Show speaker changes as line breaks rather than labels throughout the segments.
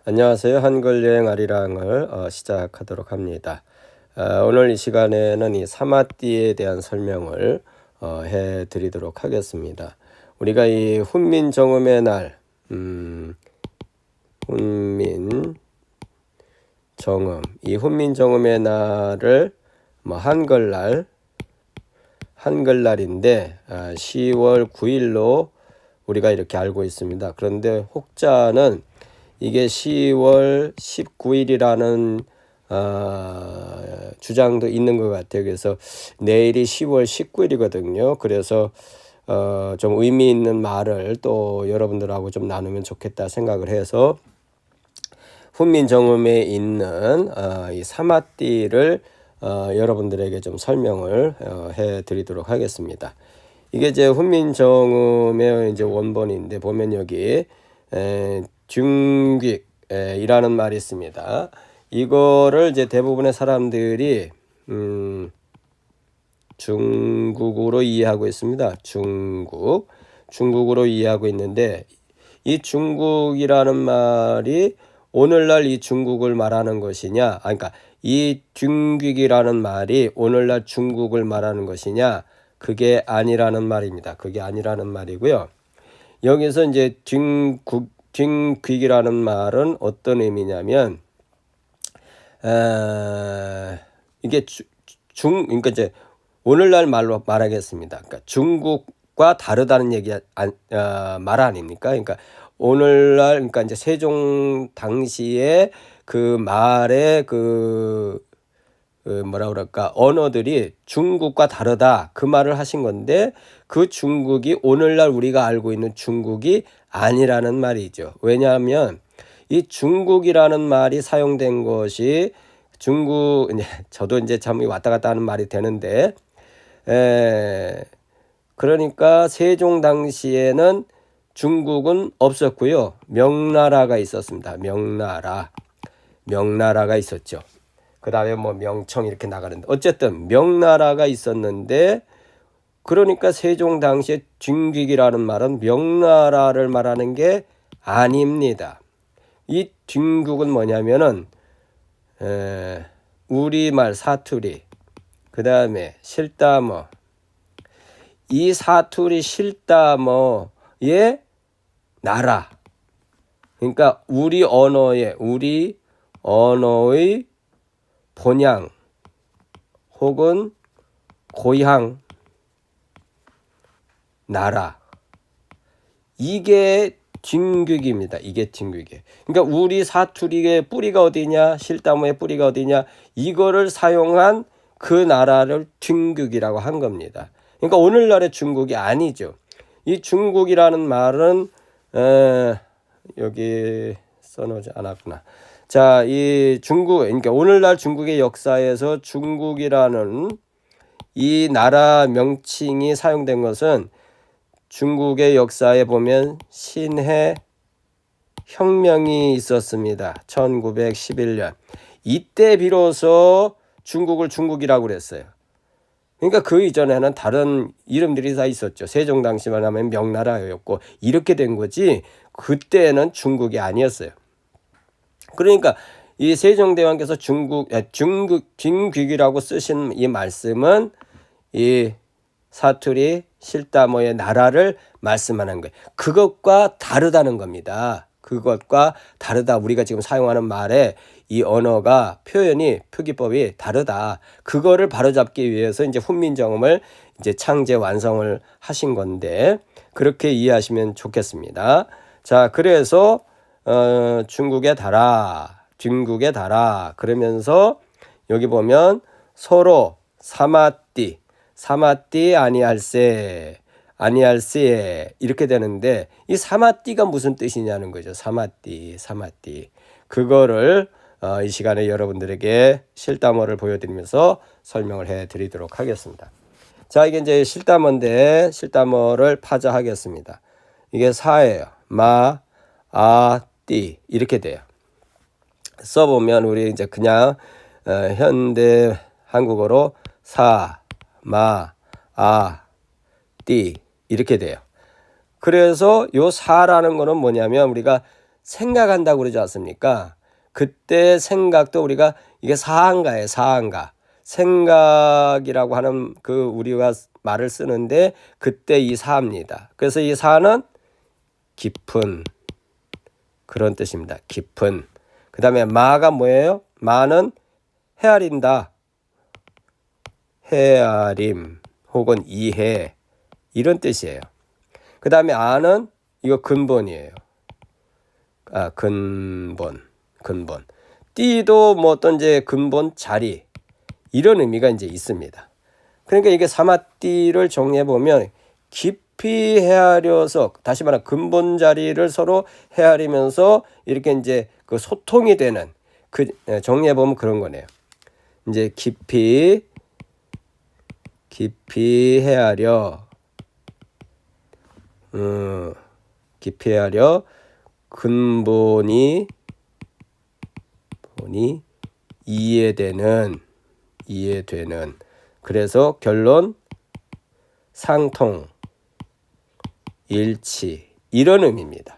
안녕하세요. 한글 여행 아리랑을 시작하도록 합니다. 오늘 이 시간에는 이 사마띠에 대한 설명을 해드리도록 하겠습니다. 우리가 이 훈민정음의 날, 훈민정음, 이 훈민정음의 날을 한글날인데 10월 9일로 우리가 이렇게 알고 있습니다. 그런데 혹자는 이게 10월 19일이라는 주장도 있는 것 같아요. 그래서 내일이 10월 19일이거든요. 그래서 좀 의미 있는 말을 또 여러분들하고 좀 나누면 좋겠다 생각을 해서 훈민정음에 있는 이 사마띠를 여러분들에게 좀 설명을 해드리도록 하겠습니다. 이게 이제 훈민정음의 이제 원본인데 보면 여기 중귀이라는 말이 있습니다. 이거를 이제 대부분의 사람들이 중국으로 이해하고 있습니다. 중국으로 이해하고 있는데 이 중국이라는 말이 오늘날 이 중국을 말하는 것이냐, 그러니까 이 중귀이라는 말이 오늘날 중국을 말하는 것이냐, 그게 아니라는 말입니다. 그게 아니라는 말이고요. 여기서 이제 중귀이라는 말은 어떤 의미냐면 이게 그러니까 이제 오늘날 말로 말하겠습니다. 그러니까 중국과 다르다는 얘기 말 아닙니까? 그러니까 오늘날 그러니까 이제 세종 당시에 그 말의 뭐라 그럴까 언어들이 중국과 다르다 그 말을 하신 건데 그 중국이 오늘날 우리가 알고 있는 중국이 아니라는 말이죠. 왜냐하면 이 중국이라는 말이 사용된 것이 중국 저도 이제 참 왔다 갔다 하는 말이 되는데 그러니까 세종 당시에는 중국은 없었고요. 명나라가 있었습니다. 명나라가 있었죠. 그 다음에 뭐 명청 이렇게 나가는데 어쨌든 명나라가 있었는데 그러니까 세종 당시에 중귀이라는 말은 명나라를 말하는 게 아닙니다. 이 중국은 뭐냐면은 우리말 사투리, 그 다음에 실다머, 이 사투리 실다머의 나라, 그러니까 우리 언어의 본향 혹은 고향 나라, 이게 중귀입니다. 이게 중귀. 그러니까 우리 사투리의 뿌리가 어디냐, 실다모의 뿌리가 어디냐, 이거를 사용한 그 나라를 중귀이라고 한 겁니다. 그러니까 오늘날의 중국이 아니죠. 이 중국이라는 말은 여기 써놓지 않았구나. 자, 이 중국, 그러니까 오늘날 중국의 역사에서 중국이라는 이 나라 명칭이 사용된 것은 중국의 역사에 보면 신해 혁명이 있었습니다. 1911년. 이때 비로소 중국을 중국이라고 그랬어요. 그러니까 그 이전에는 다른 이름들이 다 있었죠. 세종 당시만 하면 명나라였고 이렇게 된 거지 그때는 중국이 아니었어요. 그러니까 이 세종대왕께서 중귀이라고 쓰신 이 말씀은 이 사투리 실다모의 나라를 말씀하는 거예요. 그것과 다르다는 겁니다. 그것과 다르다. 우리가 지금 사용하는 말에 이 언어가 표기법이 다르다. 그거를 바로잡기 위해서 이제 훈민정음을 이제 창제 완성을 하신 건데 그렇게 이해하시면 좋겠습니다. 자, 그래서 중국에 달아 그러면서 여기 보면 서로 사마띠 아니할세 이렇게 되는데 이 사마띠가 무슨 뜻이냐는 거죠. 사마띠 그거를 이 시간에 여러분들에게 실다모를 보여드리면서 설명을 해드리도록 하겠습니다. 자, 이게 이제 실다모인데 실다모를 파자하겠습니다. 이게 사예요. 마, 아, 띠 이렇게 돼요. 써보면 우리 이제 그냥 현대 한국어로 사, 마, 아, 띠 이렇게 돼요. 그래서 요 사라는 거는 뭐냐면 우리가 생각한다고 그러지 않습니까? 그때 생각도 우리가 이게 사한가예요. 사한가. 생각이라고 하는 그 우리가 말을 쓰는데 그때 이 사입니다. 그래서 이 사는 깊은 그런 뜻입니다. 깊은. 그 다음에 마가 뭐예요? 마는 헤아린다. 헤아림 혹은 이해 이런 뜻이에요. 그 다음에 아는 이거 근본이에요. 근본. 띠도 뭐 어떤 이제 근본 자리 이런 의미가 이제 있습니다. 그러니까 이게 사마띠를 정리해 보면 깊이 헤아려서 다시 말하면 근본 자리를 서로 헤아리면서 이렇게 이제 그 소통이 되는 그 정리해 보면 그런 거네요. 이제 깊이 헤아려 깊이 헤아려 근본이 이해되는 그래서 결론 상통 일치 이런 의미입니다.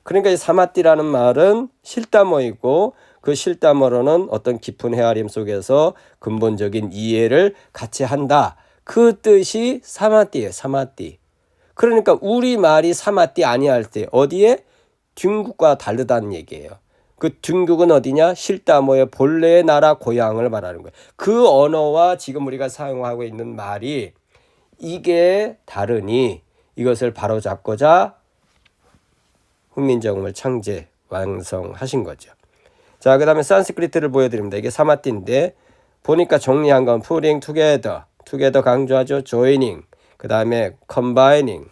그러니까 이 사마띠라는 말은 실다모이고 그 실다모로는 어떤 깊은 헤아림 속에서 근본적인 이해를 같이 한다. 그 뜻이 사마띠예요. 사마띠. 그러니까 우리말이 사마띠 아니할 때 어디에? 중국과 다르다는 얘기예요. 그 중국은 어디냐? 실다모의 본래의 나라 고향을 말하는 거예요. 그 언어와 지금 우리가 사용하고 있는 말이 이게 다르니 이것을 바로잡고자 훈민정음을 창제 완성하신 거죠. 자, 그 다음에 산스크리트를 보여드립니다. 이게 사마띠인데 보니까 정리한 건 putting together 강조하죠. joining, 그 다음에 combining,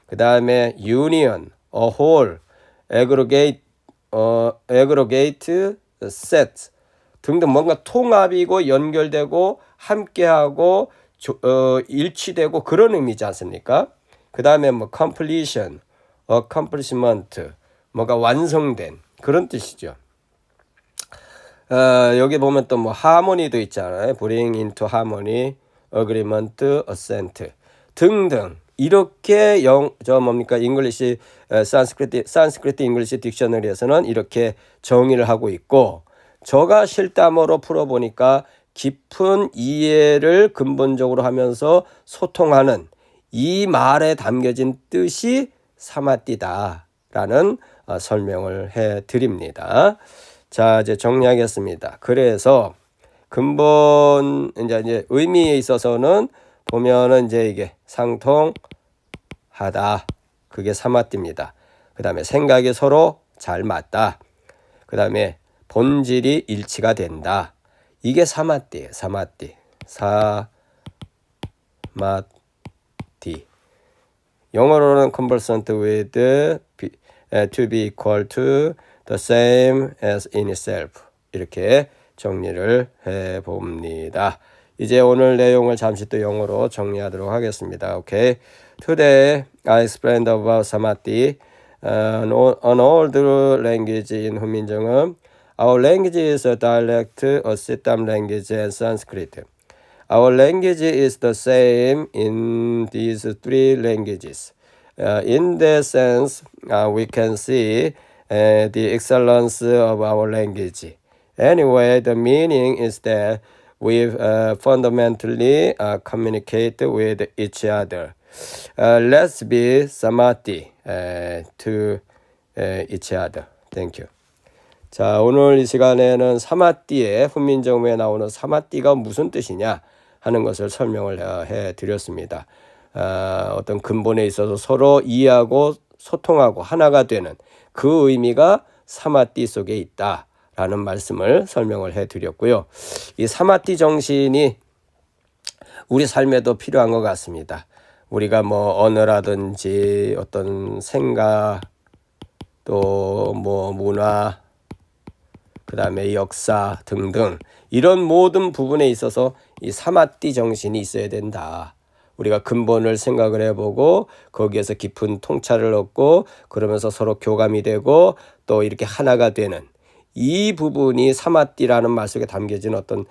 그 다음에 union, a whole, aggregate, set 등등 뭔가 통합이고 연결되고 함께하고 일치되고 그런 의미지 않습니까? 그 다음에 뭐 completion, accomplishment, 뭔가 완성된 그런 뜻이죠. 여기 보면 또 뭐 하모니도 있잖아요. bring into harmony, agreement, assent 등등 이렇게 잉글리시 산스크리트 잉글리시 딕셔너리에서는 이렇게 정의를 하고 있고 저가 실담어로 풀어보니까 깊은 이해를 근본적으로 하면서 소통하는 이 말에 담겨진 뜻이 사마띠다라는 설명을 해드립니다. 자, 이제 정리하겠습니다. 그래서 근본 이제 의미에 있어서는 보면은 이제 이게 상통하다. 그게 사마띠입니다. 그 다음에 생각이 서로 잘 맞다. 그 다음에 본질이 일치가 된다. 이게 사마띠예요. 사마띠. 영어로는 conversant with to be equal to the same as in itself. 이렇게 정리를 해봅니다. 이제 오늘 내용을 잠시 또 영어로 정리하도록 하겠습니다. Okay. Today I explained about Samadhi, an old language in 훈민정음. Our language is a dialect of Siddham language and Sanskrit. Our language is the same in these three languages. In that sense, we can see the excellence of our language. Anyway, the meaning is that we fundamentally communicate with each other. Let's be samadhi to each other. Thank you. 자, 오늘 이 시간에는 사마띠의 훈민정음에 나오는 사마띠가 무슨 뜻이냐 하는 것을 설명을 해드렸습니다. 어떤 근본에 있어서 서로 이해하고 소통하고 하나가 되는 그 의미가 사마띠 속에 있다라는 말씀을 설명을 해드렸고요. 이 사마띠 정신이 우리 삶에도 필요한 것 같습니다. 우리가 뭐 언어라든지 어떤 생각 또 뭐 문화 그 다음에 역사 등등 이런 모든 부분에 있어서 이 사마띠 정신이 있어야 된다. 우리가 근본을 생각을 해보고 거기에서 깊은 통찰을 얻고 그러면서 서로 교감이 되고 또 이렇게 하나가 되는 이 부분이 사마띠라는 말 속에 담겨진 어떤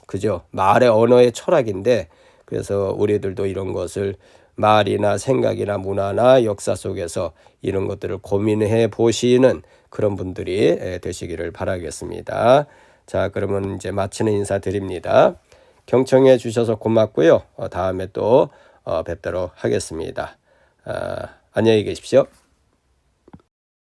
그죠 말의 언어의 철학인데 그래서 우리들도 이런 것을 말이나 생각이나 문화나 역사 속에서 이런 것들을 고민해 보시는 그런 분들이 되시기를 바라겠습니다. 자, 그러면 이제 마치는 인사 드립니다. 경청해 주셔서 고맙고요. 다음에 또 뵙도록 하겠습니다. 안녕히 계십시오.